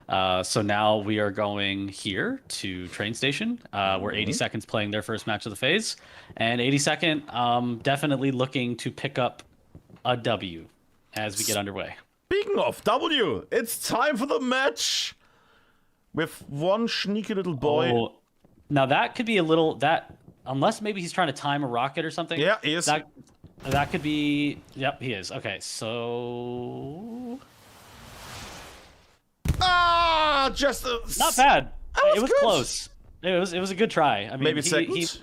So now we are going here to train station, where 82nd's playing their first match of the phase, and 82nd definitely looking to pick up a W as we get underway. Speaking of W, it's time for the match with one sneaky little boy. Oh, now that could be a little unless maybe he's trying to time a rocket or something. Yeah, he is. That could be. Yep, he is. Okay, so Just not bad. It was good. close. It was a good try. I mean, Maybe second.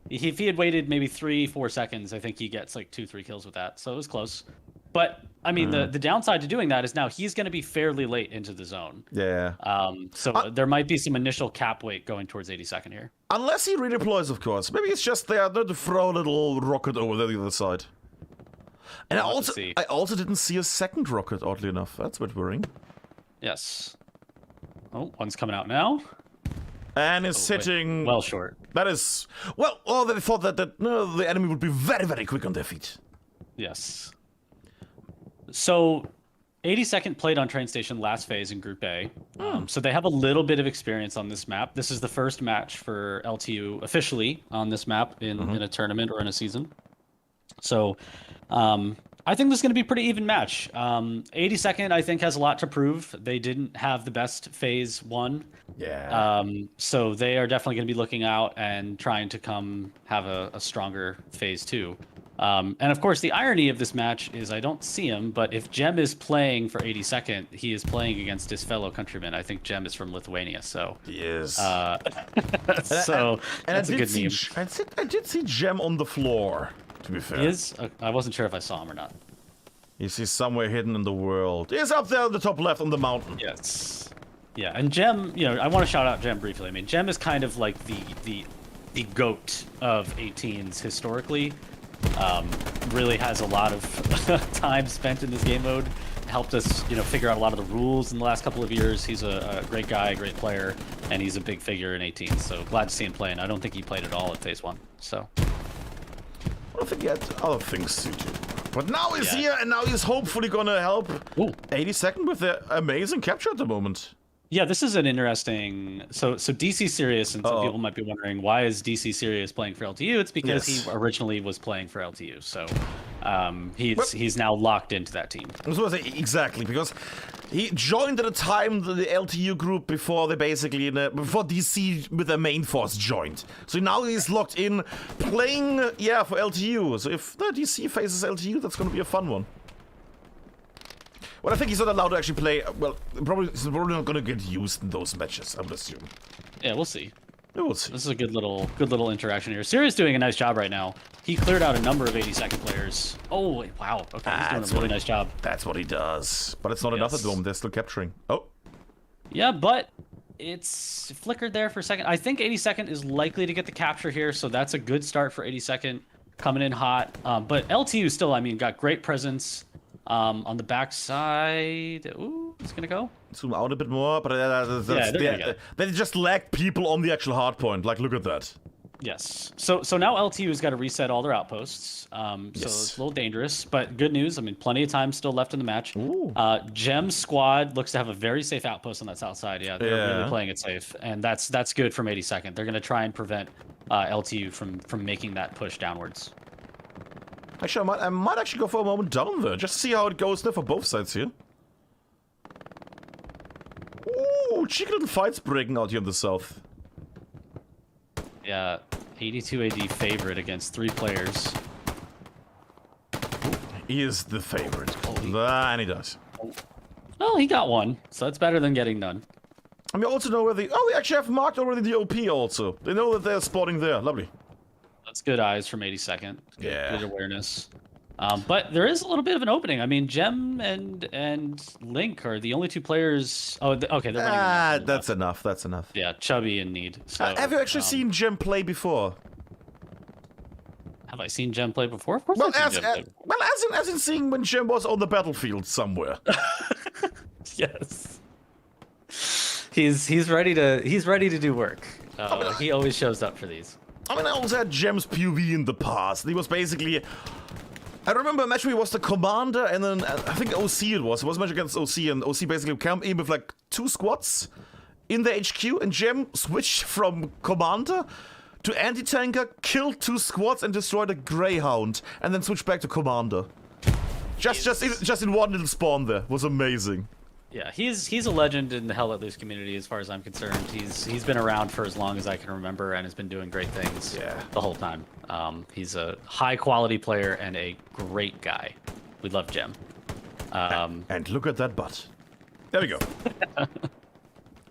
If he had waited maybe 3-4 seconds, I think he gets like 2-3 kills with that. So it was close. But I mean, the downside to doing that is now he's going to be fairly late into the zone. Yeah. So there might be some initial cap weight going towards 82nd here. Unless he redeploys, of course. Maybe it's just there to throw a little rocket over the other side. And I also didn't see a second rocket, oddly enough. That's a bit worrying. Yes. Oh, one's coming out now. And is hitting... Well short. That is... Well, they thought that the enemy would be very, very quick on their feet. Yes. So 82nd played on train station last phase in Group A. So they have a little bit of experience on this map. This is the first match for LTU officially on this map in a tournament or in a season. So I think this is going to be a pretty even match. 82nd, I think, has a lot to prove. They didn't have the best phase 1. Yeah. So they are definitely going to be looking out and trying to come have a stronger phase 2. And of course, the irony of this match is I don't see him, but if Jem is playing for 82nd, he is playing against his fellow countryman. I think Jem is from Lithuania, so... He is. So that's a good meme. I did see Jem on the floor, to be fair. He is? I wasn't sure if I saw him or not. He's somewhere hidden in the world. He's up there on the top left on the mountain. Yes. Yeah, and Jem, I want to shout out Jem briefly. I mean, Jem is kind of like the GOAT of 18s historically. Really has a lot of time spent in this game mode. Helped us, figure out a lot of the rules in the last couple of years. He's a great guy, great player, and he's a big figure in 18. So glad to see him playing. I don't think he played at all at phase 1. So I don't think he had other things to do. But now he's here, and now he's hopefully gonna help 82nd with the amazing capture at the moment. Yeah, this is an interesting... So DC Serious, and some people might be wondering, why is DC Serious playing for LTU? It's because he originally was playing for LTU, so he's now locked into that team. I was going to say, exactly, because he joined at a time the LTU group before they basically... before DC with their main force joined. So now he's locked in, playing, for LTU. So if the DC faces LTU, that's going to be a fun one. Well, I think he's not allowed to actually play. Well, he's probably not going to get used in those matches, I would assume. Yeah, we'll see. Yeah, we'll see. This is a good little interaction here. Sirius doing a nice job right now. He cleared out a number of 82nd players. Oh, wow. Okay, he's doing a really nice job. That's what he does. But it's not enough at the moment. They're still capturing. Oh. Yeah, but it's flickered there for a second. I think 82nd is likely to get the capture here, so that's a good start for 82nd. Coming in hot. But LTU still, got great presence. On the backside, ooh, it's gonna go. Zoom out a bit more, but they just lack people on the actual hardpoint. Like, look at that. Yes. So now LTU's got to reset all their outposts. So it's a little dangerous, but good news. Plenty of time still left in the match. Gem's squad looks to have a very safe outpost on that south side. Yeah, they're really playing it safe, and that's good from 82nd. They're gonna try and prevent LTU from making that push downwards. Actually, I might actually go for a moment down there, just to see how it goes there for both sides here. Ooh, cheeky little fights breaking out here in the south. Yeah, 82 AD favorite against 3 players. He is the favorite. And he does. Well, he got one, so that's better than getting none. And we also know where they actually have marked already the OP also. They know that they're spotting there. Lovely. That's good eyes from 82nd. Good awareness. But there is a little bit of an opening. Gem and Link are the only 2 players. Oh, okay, they're running. That's enough. That's enough. Yeah, Chubby in need. So, have you actually seen Gem play before? Have I seen Gem play before? Of course I've seen Gem play before. As in seeing when Gem was on the battlefield somewhere. Yes. He's ready to do work. He always shows up for these. I also had Gem's POV in the past. He was basically... I remember a match where he was the commander, and then I think OC it was. It was a match against OC, and OC basically came in with like 2 squads in the HQ, and Gem switched from commander to anti-tanker, killed 2 squads, and destroyed a Greyhound, and then switched back to commander. Just in one little spawn there. Was amazing. Yeah, he's a legend in the Hell Let Loose community as far as I'm concerned. He's been around for as long as I can remember and has been doing great things the whole time. He's a high quality player and a great guy. We love Gem. And look at that butt. There we go.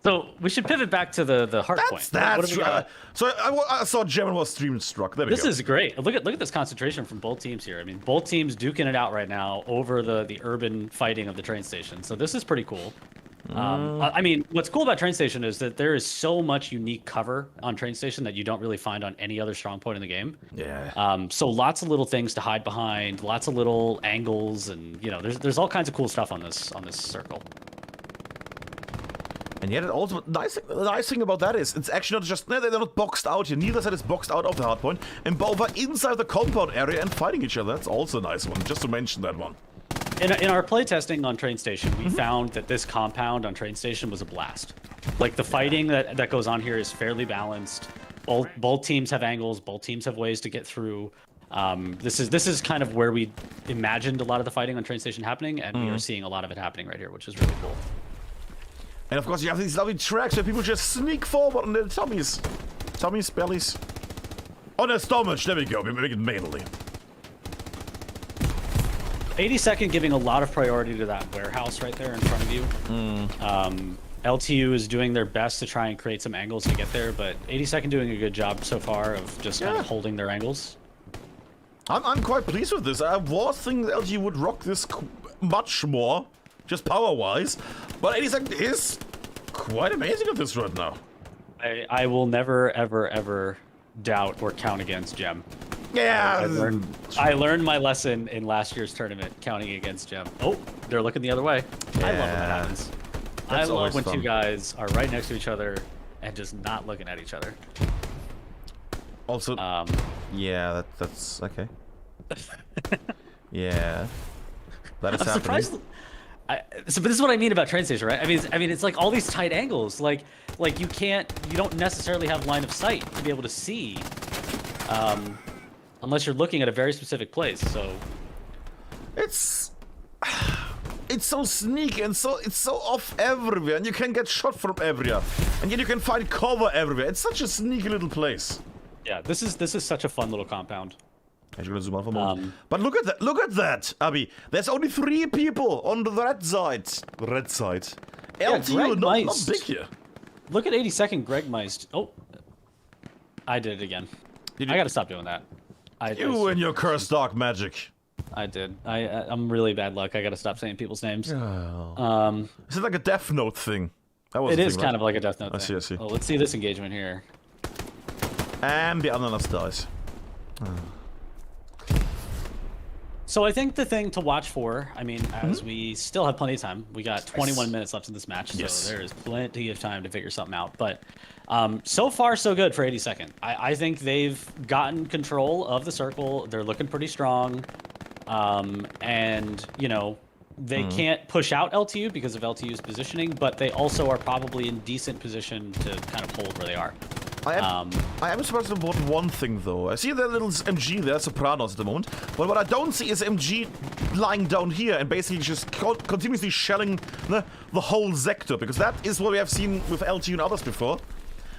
So we should pivot back to the Hardpoint. That's right. So I saw Gem was stream struck. There we go. This is great. Look at this concentration from both teams here. I mean, both teams duking it out right now over the urban fighting of the train station. So this is pretty cool. I mean, what's cool about train station is that there is so much unique cover on train station that you don't really find on any other strong point in the game. Yeah. So lots of little things to hide behind, lots of little angles, and there's all kinds of cool stuff on this circle. And yet, also, the nice thing about that is, it's actually not just, they're not boxed out here. Neither side is boxed out of the hardpoint, and both are inside the compound area and fighting each other. That's also a nice one, just to mention that one. In our playtesting on train station, we found that this compound on train station was a blast. Like, the fighting that goes on here is fairly balanced. Both teams have angles, both teams have ways to get through. This is kind of where we imagined a lot of the fighting on train station happening, and we are seeing a lot of it happening right here, which is really cool. And of course, you have these lovely tracks where people just sneak forward on their tummies. Tummies, bellies. On their stomach, there we go, we make it mainly. 82nd giving a lot of priority to that warehouse right there in front of you. LTU is doing their best to try and create some angles to get there, but 82nd doing a good job so far of just kind of holding their angles. I'm quite pleased with this. I was thinking that LTU would rock this much more, just power-wise, but 82nd is quite amazing at this right now. I will never, ever, ever doubt or count against Gem. Yeah. I learned my lesson in last year's tournament, counting against Gem. Oh, they're looking the other way. I love when that happens. I love when two guys are right next to each other and just not looking at each other. Also, yeah, that's okay. Yeah, that is happening. Surprised. But this is what I mean about train station, right? I mean, it's like all these tight angles. Like you don't necessarily have line of sight to be able to see, unless you're looking at a very specific place. So it's so sneaky and it's so off everywhere, and you can get shot from everywhere, and yet you can find cover everywhere. It's such a sneaky little place. Yeah, this is such a fun little compound. I'm gonna zoom out for a moment. But look at that, Abby. There's only 3 people on the red side. Red side. Yeah, LTU, not big here. Look at 82nd Greg Meist. Oh, I did it again. I gotta stop doing that. You and your cursed dark magic. I did. I'm really bad luck. I gotta stop saying people's names. Oh. Is it like a Death Note thing? It is kind of like a Death Note thing. I see. Well, let's see this engagement here. And the ananas dies. So I think the thing to watch for, I mean, as we still have plenty of time, we got 21 minutes left in this match, so there is plenty of time to figure something out. But so far, so good for 82nd. I think they've gotten control of the circle. They're looking pretty strong. And, they can't push out LTU because of LTU's positioning, but they also are probably in decent position to kind of hold where they are. I am surprised about one thing, though. I see that little MG there, Sopranos at the moment, but what I don't see is MG lying down here and basically just continuously shelling the whole sector, because that is what we have seen with LTU and others before.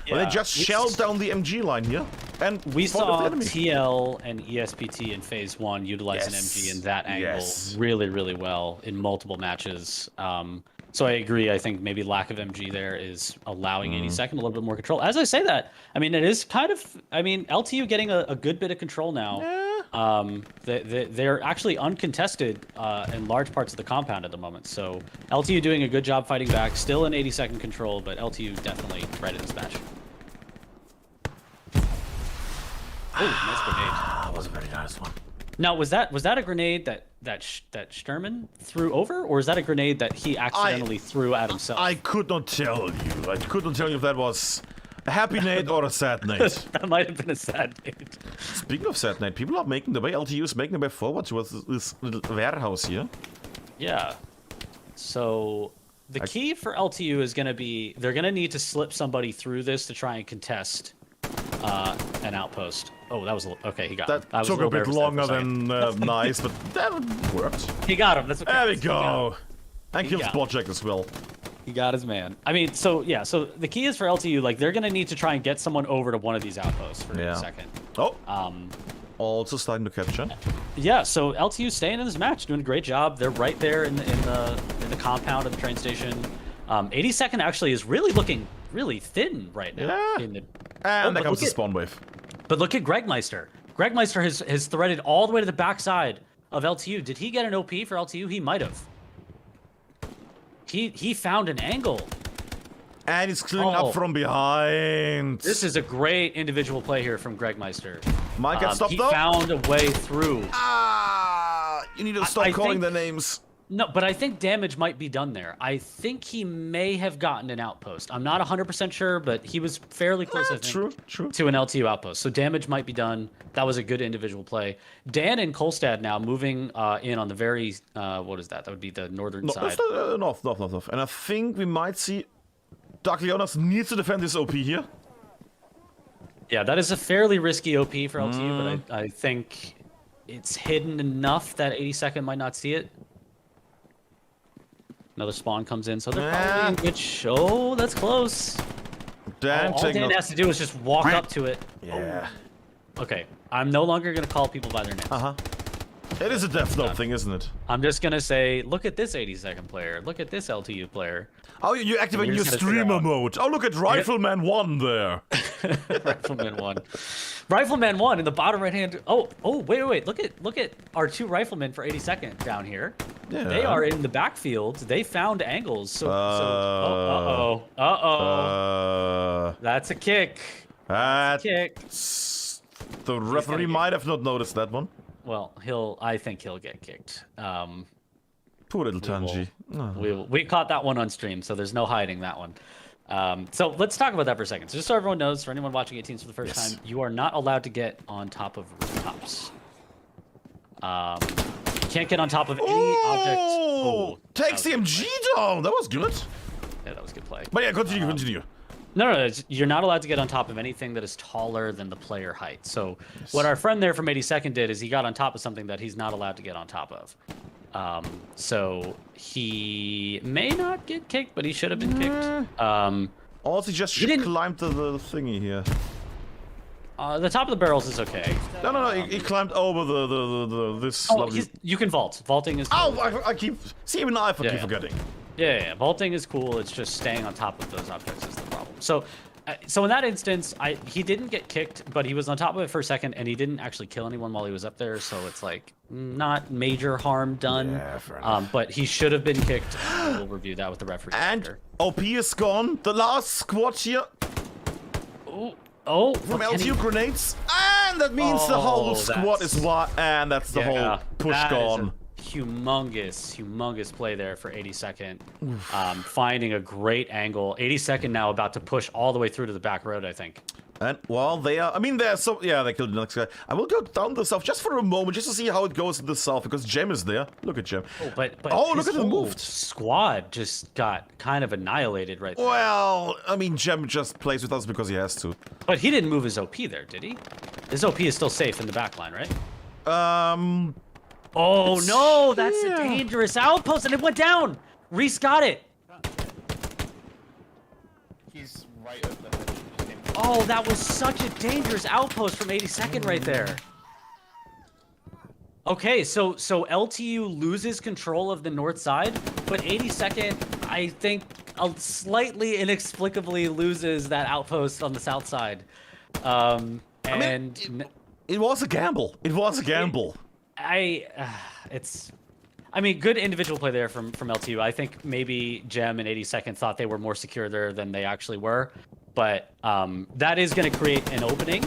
Yeah, they just shelled down the MG line here, and we saw TL and ESPT in Phase 1 utilize an MG in that angle really, really well in multiple matches. So I agree. I think maybe lack of MG there is allowing 82nd a little bit more control. As I say that, I mean, it is kind of, LTU getting a good bit of control now. They're actually uncontested in large parts of the compound at the moment. So LTU doing a good job fighting back, still in 82nd control, but LTU definitely right in this match. Oh, nice grenade. That was a very nice one. Now, was that a grenade that Sturman threw over, or is that a grenade that he accidentally threw at himself? I could not tell you. I could not tell you if that was a happy nade or a sad nade. That might have been a sad nade. Speaking of sad nade, people are making the way. LTU is making the way forward towards this little warehouse here. Yeah. So The key for LTU is going to be they're going to need to slip somebody through this to try and contest an outpost. Oh, that was okay. He got him. That took a bit longer than nice, but that worked. He got him. That's okay. There we go. And killed spot check as well. He got his man. I mean, so yeah. So the key is for LTU, like they're gonna need to try and get someone over to one of these outposts for a second. Oh. Also starting to capture. Yeah. So LTU staying in this match, doing a great job. They're right there in the compound of the train station. 82nd actually is really looking really thin right now. Yeah. And there comes the spawn wave. But look at Gregmeister. Gregmeister has threaded all the way to the backside of LTU. Did he get an OP for LTU? He might have. He found an angle. And he's clearing up from behind. This is a great individual play here from Gregmeister. Might get stopped though. He found a way through. You need to stop calling their names. No, but I think damage might be done there. I think he may have gotten an outpost. I'm not 100% sure, but he was fairly close, I think, to an LTU outpost. So damage might be done. That was a good individual play. Dan and Kolstad now moving in on the very, what is that? That would be the northern side. North. And I think we might see Dark Leonas needs to defend this OP here. Yeah, that is a fairly risky OP for LTU, but I think it's hidden enough that 82nd might not see it. Another spawn comes in, so they're probably in good show. That's close. All Dan has to do is just walk up to it. Yeah. Oh. Okay, I'm no longer going to call people by their names. It is a death note thing, isn't it? I'm just going to say, look at this 82nd player. Look at this LTU player. Oh, you activate your streamer mode. Oh, look at Rifleman 1 there. Rifleman 1. Rifleman 1 in the bottom right hand. Oh, wait. Look at our two riflemen for 82nd down here. Yeah. They are in the backfield. They found angles. So that's a kick. That's a kick. The referee might have not noticed that one. Well, I think he'll get kicked. Poor little Tanji. We caught that one on stream, so there's no hiding that one. So let's talk about that for a second. So just so everyone knows, for anyone watching 18s for the first time, you are not allowed to get on top of rooftops. You can't get on top of any object. Oh, takes the MG down. That was good. Yeah, that was a good play. But yeah, continue. No, you're not allowed to get on top of anything that is taller than the player height. So what our friend there from 82nd did is he got on top of something that he's not allowed to get on top of. So he may not get kicked, but he should have been kicked. Also, just climbed the thingy here. The top of the barrels is okay. No, he climbed over this. You can vault. Vaulting is. Oh, I keep. See, even I keep forgetting. Yeah, vaulting is cool. It's just staying on top of those objects is the problem. So in that instance, he didn't get kicked, but he was on top of it for a second, and he didn't actually kill anyone while he was up there. So it's like not major harm done. Yeah, fair enough. But he should have been kicked. We'll review that with the referee. And OP is gone. The last squad here. From LTU grenades, and that means the whole squad is and that's the whole push gone. Humongous play there for 82nd. Finding a great angle. 82nd now about to push all the way through to the back road, I think. And while they are, they killed the next guy. I will go down the south just for a moment, just to see how it goes in the south, because Jem is there. Look at Jem. But look at the move. Squad just got kind of annihilated right there. Well, Jem just plays with us because he has to. But he didn't move his OP there, did he? His OP is still safe in the back line, right? Oh no, that's a dangerous outpost, and it went down. Reese got it. He's right over the hedge. Oh, that was such a dangerous outpost from 82nd right there. Okay, so LTU loses control of the north side, but 82nd, I think, slightly inexplicably loses that outpost on the south side. It was a gamble. Good individual play there from LTU. I think maybe Jem and 82nd thought they were more secure there than they actually were. But that is going to create an opening.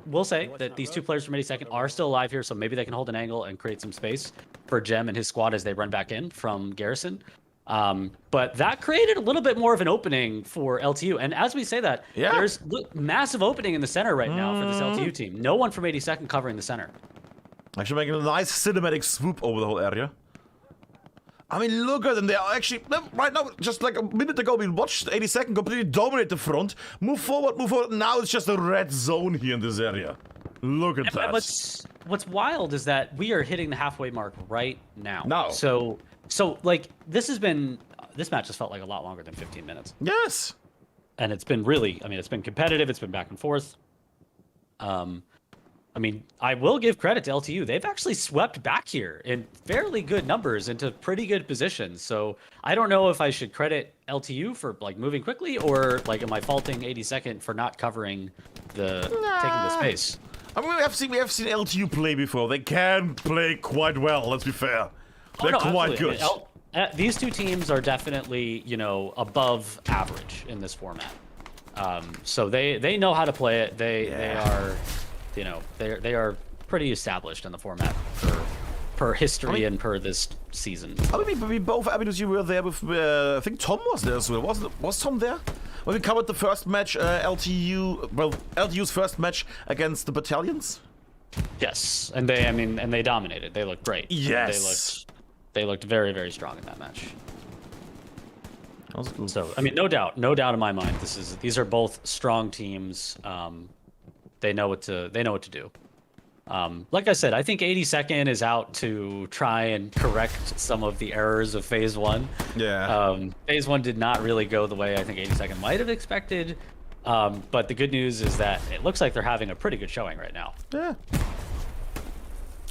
We'll say that these two players from 82nd are still alive here, so maybe they can hold an angle and create some space for Jem and his squad as they run back in from Garrison. But that created a little bit more of an opening for LTU. And as we say that, there's massive opening in the center right now for this LTU team. No one from 82nd covering the center. Actually making a nice cinematic swoop over the whole area. I mean, look at them. They are actually, right now, just like a minute ago, we watched 82nd completely dominate the front. Move forward, move forward. Now it's just a red zone here in this area. Look at that. What's wild is that we are hitting the halfway mark right now. No. So like, this match has felt like a lot longer than 15 minutes. Yes. And it's been really, I mean, it's been competitive. It's been back and forth. I mean, I will give credit to LTU. They've actually swept back here in fairly good numbers into pretty good positions. So I don't know if I should credit LTU for like moving quickly, or like am I faulting 82nd for not covering taking the space? I mean, we have seen LTU play before. They can play quite well. Let's be fair. They're quite good. I mean, these two teams are definitely, you know, above average in this format. So they know how to play it. They are, you know, they are pretty established in the format per history and per this season. I mean, we both, I mean, you were there with, I think Tom was there as well. Was Tom there? When we covered the first match, LTU's first match against the battalions? Yes, and they dominated. They looked great. Yes. They looked very, very strong in that match. So, I mean, no doubt in my mind, these are both strong teams. They know what to do. Like I said, I think 82nd is out to try and correct some of the errors of Phase 1. Yeah. Phase 1 did not really go the way I think 82nd might have expected. But the good news is that it looks like they're having a pretty good showing right now. Yeah.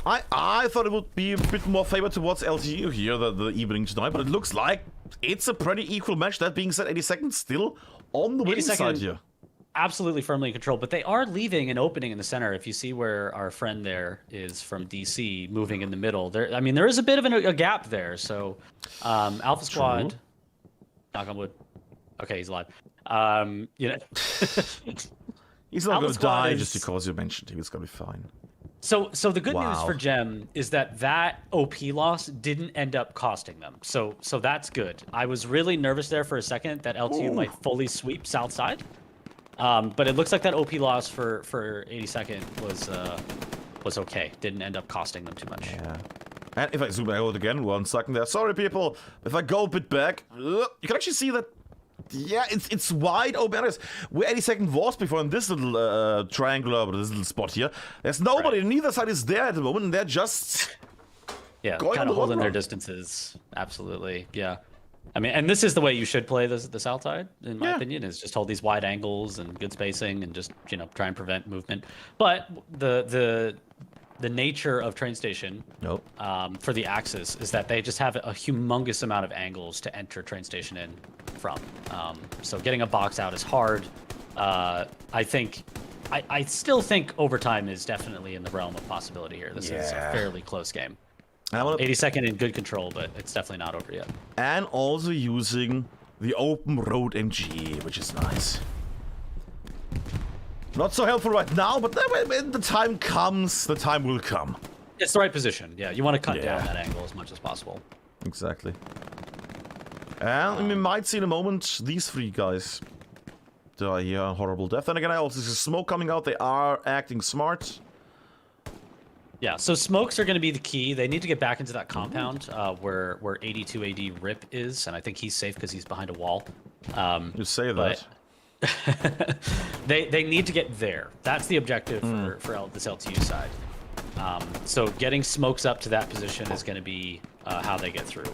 I thought it would be a bit more favored towards LTU here the evening tonight, but it looks like it's a pretty equal match. That being said, 82nd still on the winning side here. Absolutely firmly in control, but they are leaving an opening in the center. If you see where our friend there is from DC, moving in the middle, there is a bit of a gap there. So, Alpha Squad, knock on wood. Okay, he's alive. You know, he's not going to die just because you mentioned him. It's going to be fine. So the good news for Gem is that OP loss didn't end up costing them. So that's good. I was really nervous there for a second that LTU might fully sweep south side. But it looks like that OP loss for 82nd was okay. Didn't end up costing them too much. Yeah. And if I zoom out again, 1 second there. Sorry, people. If I go a bit back, you can actually see that. Yeah, it's wide open. Where 82nd was before in this little triangular, this little spot here. There's nobody. Right. Neither side is there at the moment. And they're just kind of holding their distances. Absolutely, yeah. I mean, and this is the way you should play the south side, in my opinion, is just hold these wide angles and good spacing and just, you know, try and prevent movement. But the nature of train station for the Axis is that they just have a humongous amount of angles to enter train station in from. So getting a box out is hard. I still think overtime is definitely in the realm of possibility here. This is a fairly close game. 82nd in good control, but it's definitely not over yet. And also using the open road MG, which is nice. Not so helpful right now, but then when the time comes, the time will come. It's the right position. Yeah, you want to cut down that angle as much as possible. Exactly. And we might see in a moment these three guys die here on horrible death. And again, I also see smoke coming out. They are acting smart. Yeah, so smokes are going to be the key. They need to get back into that compound where 82 AD Rip is, and I think he's safe because he's behind a wall. You say that. They need to get there. That's the objective for this LTU side. So getting smokes up to that position is going to be how they get through.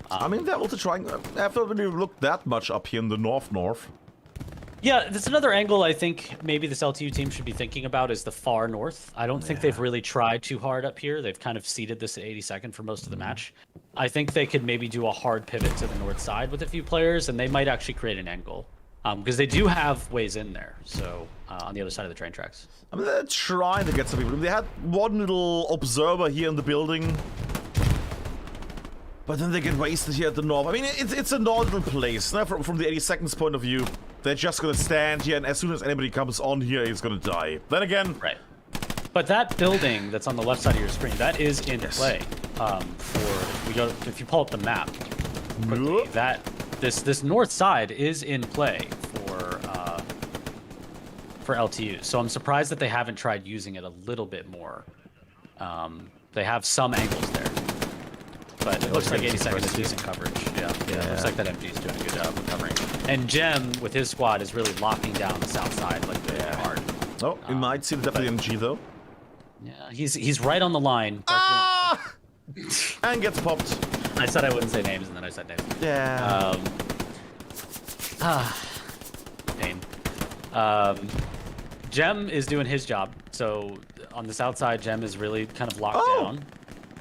I mean, they're also trying. After when you look that much up here in the north. Yeah, that's another angle I think maybe this LTU team should be thinking about is the far north. I don't think they've really tried too hard up here. They've kind of seeded this at 82nd for most of the match. I think they could maybe do a hard pivot to the north side with a few players, and they might actually create an angle. Because they do have ways in there, so on the other side of the train tracks. I mean, they're trying to get some people. They had one little observer here in the building. But then they get wasted here at the north. I mean, it's a northern place. Now, from the 82nd's point of view, they're just gonna stand here, and as soon as anybody comes on here, he's gonna die. Then again... Right. But that building that's on the left side of your screen, that is in play. If you pull up the map, quickly, this north side is in play for LTU. So I'm surprised that they haven't tried using it a little bit more. They have some angles there. But it looks like 82nd is decent coverage. Yeah, it looks like that MG is doing a good job of covering. And Gem, with his squad, is really locking down the south side like very hard. Oh, you might see the definitely MG, though. Yeah, he's right on the line. Ah! And gets popped. I said I wouldn't say names, and then I said names. Yeah. Pain. Gem is doing his job. So on the south side, Gem is really kind of locked down.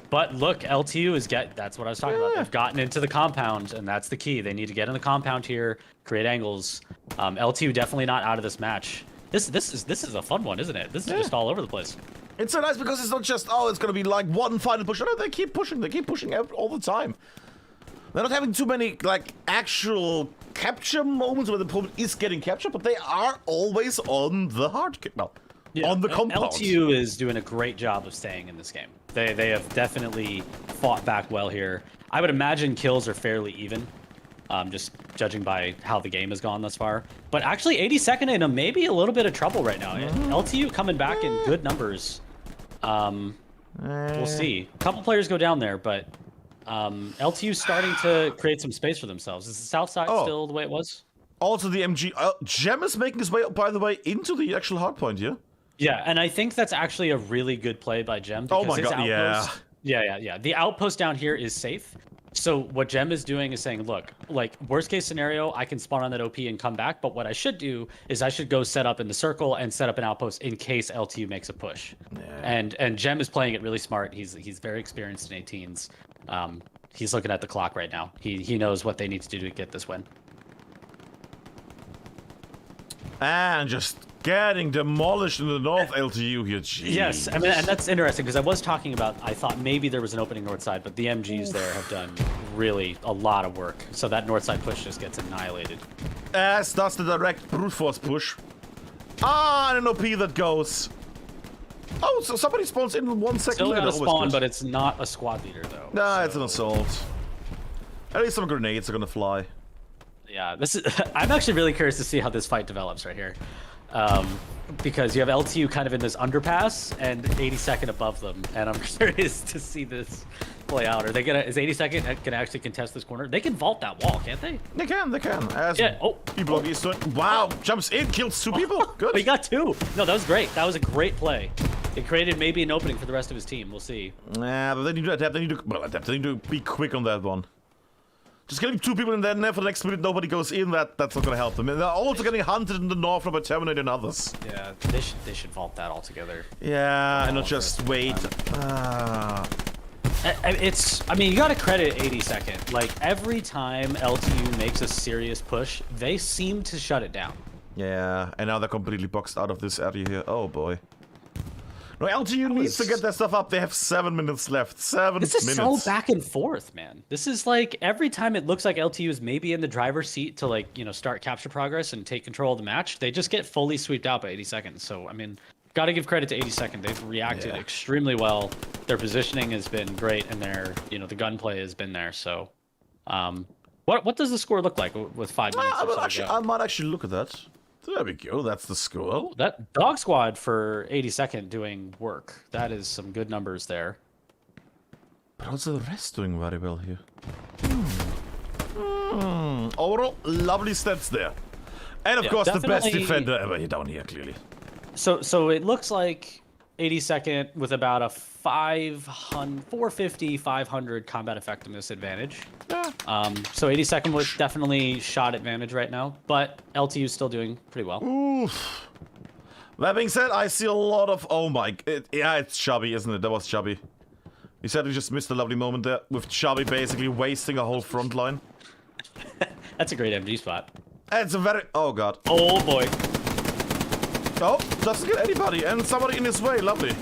But look, LTU is that's what I was talking about. They've gotten into the compound, and that's the key. They need to get in the compound here, create angles. LTU definitely not out of this match. This is a fun one, isn't it? This is just all over the place. It's so nice because it's not just, it's gonna be like one final push. No, they keep pushing. They keep pushing out all the time. They're not having too many, like, actual capture moments where the opponent is getting captured, but they are always on the on the compound. LTU is doing a great job of staying in this game. They have definitely fought back well here. I would imagine kills are fairly even, just judging by how the game has gone thus far. But actually, 82nd in maybe a little bit of trouble right now. LTU coming back in good numbers. We'll see. A couple players go down there, but LTU starting to create some space for themselves. Is the south side still the way it was? Also, the MG... Gem is making his way, by the way, into the actual hardpoint, yeah? Yeah, and I think that's actually a really good play by Gem. Oh my god, Yeah. The outpost down here is safe. So what Gem is doing is saying, look, like, worst case scenario, I can spawn on that OP and come back, but what I should do is I should go set up in the circle and set up an outpost in case LTU makes a push. Yeah. And Gem is playing it really smart. He's very experienced in 18s. He's looking at the clock right now. He knows what they need to do to get this win. And just getting demolished in the north, LTU here. Jeez. Yes, I mean, and that's interesting because I was talking about, I thought maybe there was an opening north side, but the MGs there have done really a lot of work. So that north side push just gets annihilated. As does the direct brute force push. And an OP that goes. Oh, so somebody spawns in 1 second Still later. got a spawn, but it's not a squad leader though. Nah, it's an assault. At least some grenades are gonna fly. Yeah, this is. I'm actually really curious to see how this fight develops right here, because you have LTU kind of in this underpass and 82nd above them, and I'm curious to see this play out. Are they gonna? Is 82nd gonna actually contest this corner? They can vault that wall, can't they? They can. As people of Eastern. Wow, jumps in, kills 2 people. Good. Oh, he got 2. No, that was great. That was a great play. It created maybe an opening for the rest of his team. We'll see. Nah, but they need to adapt. They need to be quick on that one. Just getting 2 people in there, and then for the next minute nobody goes in, that's not gonna help them. And they're also getting hunted in the north from a Terminator and others. Yeah, they should vault that altogether. Yeah, and not just wait. I mean, you gotta credit 82nd. Like, every time LTU makes a serious push, they seem to shut it down. Yeah, and now they're completely boxed out of this area here. Oh boy. No, LTU needs to get their stuff up. They have 7 minutes left. 7 minutes. This is so back and forth, man. This is like every time it looks like LTU is maybe in the driver's seat to, like, you know, start capture progress and take control of the match, they just get fully swept out by 82nd. So, I mean, gotta give credit to 82nd. They've reacted extremely well. Their positioning has been great, and their, you know, the gunplay has been there. So, what does the score look like with 5 minutes? I might actually look at that. There we go, that's the score. Oh, that dog squad for 82nd doing work. That is some good numbers there. But also the rest doing very well here. Overall, lovely stats there. And of course, the best defender ever down here, clearly. So it looks like 82nd with about a 450, 500 combat effectiveness advantage. Yeah. So 82nd with definitely shot advantage right now, but LTU is still doing pretty well. Oof. That being said, I see a lot of... Oh my... yeah, it's Chubby, isn't it? That was Chubby. You said we just missed a lovely moment there with Chubby basically wasting a whole front line. That's a great MG spot. It's a very... Oh god. Oh boy. Oh, doesn't get anybody, and somebody in his way. Lovely.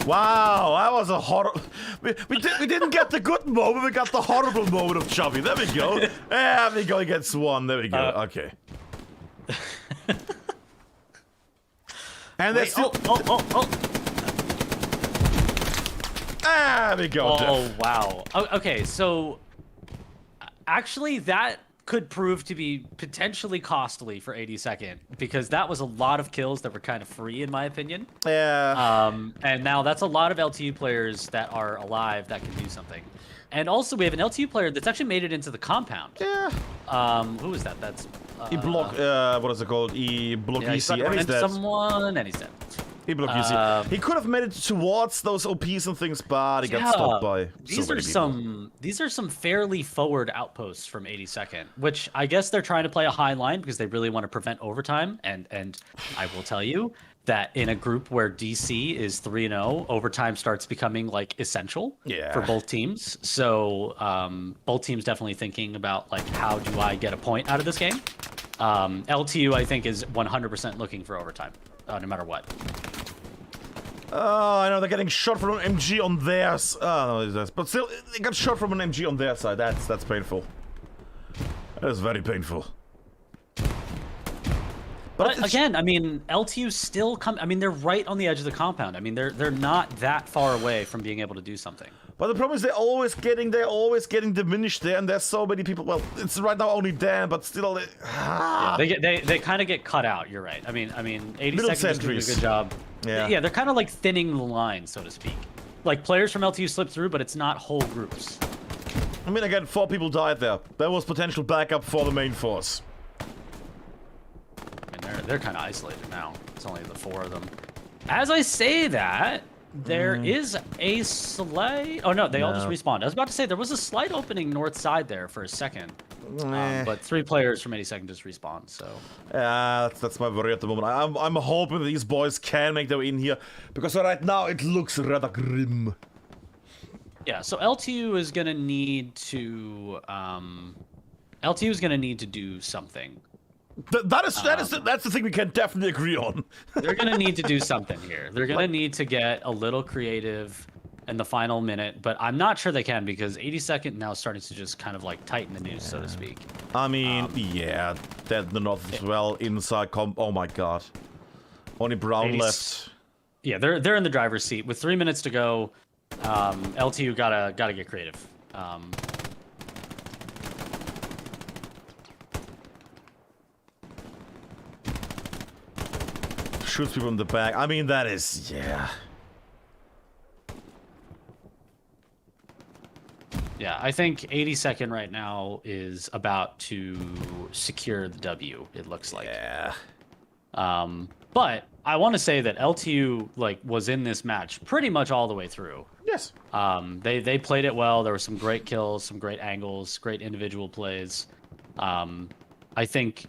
Wow, that was a horrible... We didn't get the good moment, we got the horrible moment of Chubby. There we go. There we go, he gets 1. There we go. Okay. And there's still... There we go. Oh, wow. Okay, so... Actually, that could prove to be potentially costly for 82nd because that was a lot of kills that were kind of free, in my opinion. Yeah. And now that's a lot of LTU players that are alive that can do something. And also, we have an LTU player that's actually made it into the compound. Yeah. Who is that? That's He block. What is it called? He block yeah, EC. And he's dead. someone, and he's dead. He blocked EC. He could have made it towards those OPs and things, but he got stopped by. These are some fairly forward outposts from 82nd, which I guess they're trying to play a high line because they really want to prevent overtime. And I will tell you that in a group where DC is 3-0, overtime starts becoming like essential for both teams. So both teams definitely thinking about like, how do I get a point out of this game? LTU, I think, is 100% looking for overtime, no matter what. Oh, I know they're getting shot from an MG on theirs. Oh, no, but still, they got shot from an MG on their side. That's painful. That is very painful. But again, I mean, LTU still come. I mean, they're right on the edge of the compound. I mean, they're not that far away from being able to do something. But the problem is they're always getting diminished there, and there's so many people. Well, it's right now only Dan, but still, yeah, they kind of get cut out. You're right. I mean, 80 seconds is doing a good job. Yeah, they're kind of like thinning the line, so to speak. Like players from LTU slip through, but it's not whole groups. I mean, again, 4 people died there. There was potential backup for the main force. And they're kind of isolated now. It's only the 4 of them. As I say that, there is a slight... Oh, no, they all just respawned. I was about to say, there was a slight opening north side there for a second. But 3 players from 82nd just respawned, so... Yeah, that's my worry at the moment. I'm hoping that these boys can make their way in here, because right now it looks rather grim. Yeah, so LTU is going to need to... LTU is going to need to do something. That's the thing we can definitely agree on. They're going to need to do something here. They're going to need to get a little creative in the final minute, but I'm not sure they can because 82nd now is starting to just kind of like tighten the noose, so to speak. I mean, yeah, that the north as well inside oh my god. Only Brown left. Yeah, they're in the driver's seat with 3 minutes to go. LTU gotta get creative. Shoots people in the back. I mean, that is, yeah. Yeah, I think 82nd right now is about to secure the W, it looks like. Yeah. But I want to say that LTU was in this match pretty much all the way through. Yes. They played it well. There were some great kills, some great angles, great individual plays. I think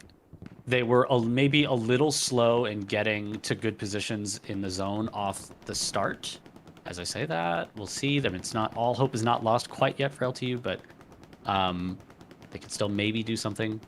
they were maybe a little slow in getting to good positions in the zone off the start. As I say that, we'll see. I mean, it's not all hope is not lost quite yet for LTU, but they could still maybe do something.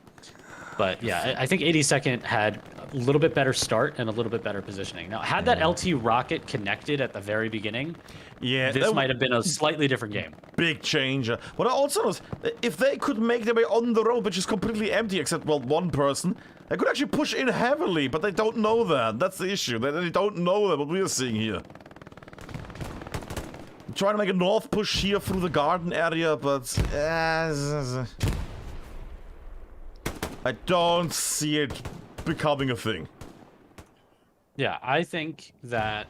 But yeah, I think 82nd had a little bit better start and a little bit better positioning. Now, had that LTU rocket connected at the very beginning, this might have been a slightly different game. Big change. What I also know is, if they could make their way on the road, which is completely empty except, well, one person, they could actually push in heavily, but they don't know that. That's the issue. They don't know that, what we are seeing here. Trying to make a north push here through the garden area, but... I don't see it becoming a thing. Yeah, I think that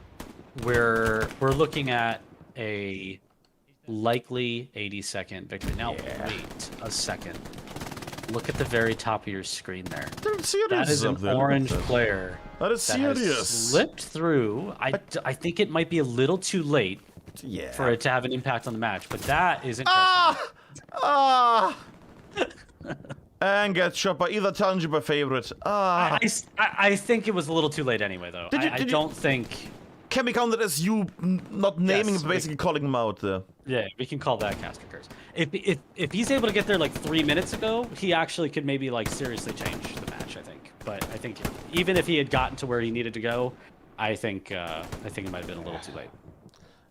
we're looking at a likely 82nd victory. Now, wait a second. Look at the very top of your screen there. That is an orange player. That is serious. Has slipped through. I think it might be a little too late for it to have an impact on the match, but that is interesting. And gets shot by either Tangible favorite. I think it was a little too late anyway, though. I don't think... Can we count it as you not naming him, basically calling him out there? Yeah, we can call that caster curse. If he's able to get there 3 minutes ago, he actually could maybe seriously change the match, I think. But I think even if he had gotten to where he needed to go, I think it might have been a little too late.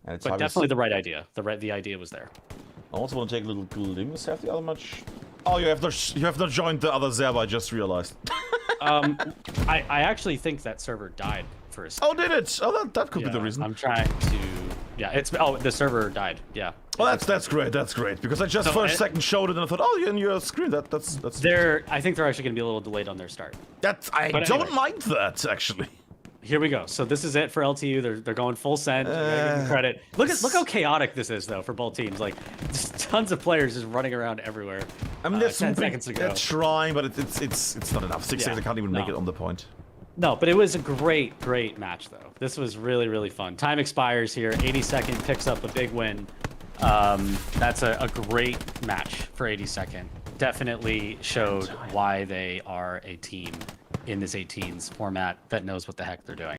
But definitely the right idea. The idea was there. I also want to take a little glimpse at the other match. Oh, you have not joined the other server, I just realized. I actually think that server died for a second. Oh, did it? Oh, that could be the reason. I'm trying to Yeah, it's the server died. Yeah. Well, that's great. That's great because I just So, for a second showed it and I thought, oh, you're in your screen. That's. I think they're actually going to be a little delayed on their start. I But don't anyway. mind that actually. Here we go. So this is it for LTU. They're going full send. You gotta give them credit. Look how chaotic this is though for both teams. Like just tons of players just running around everywhere. I mean, 10 seconds ago. they're trying, but it's not enough. 6 Yeah, seconds, they can't even make no. it on the point. No, but it was a great match though. This was really fun. Time expires here. 82nd picks up a big win. That's a great match for 82nd. Definitely showed why they are a team in this 18s format that knows what the heck they're doing.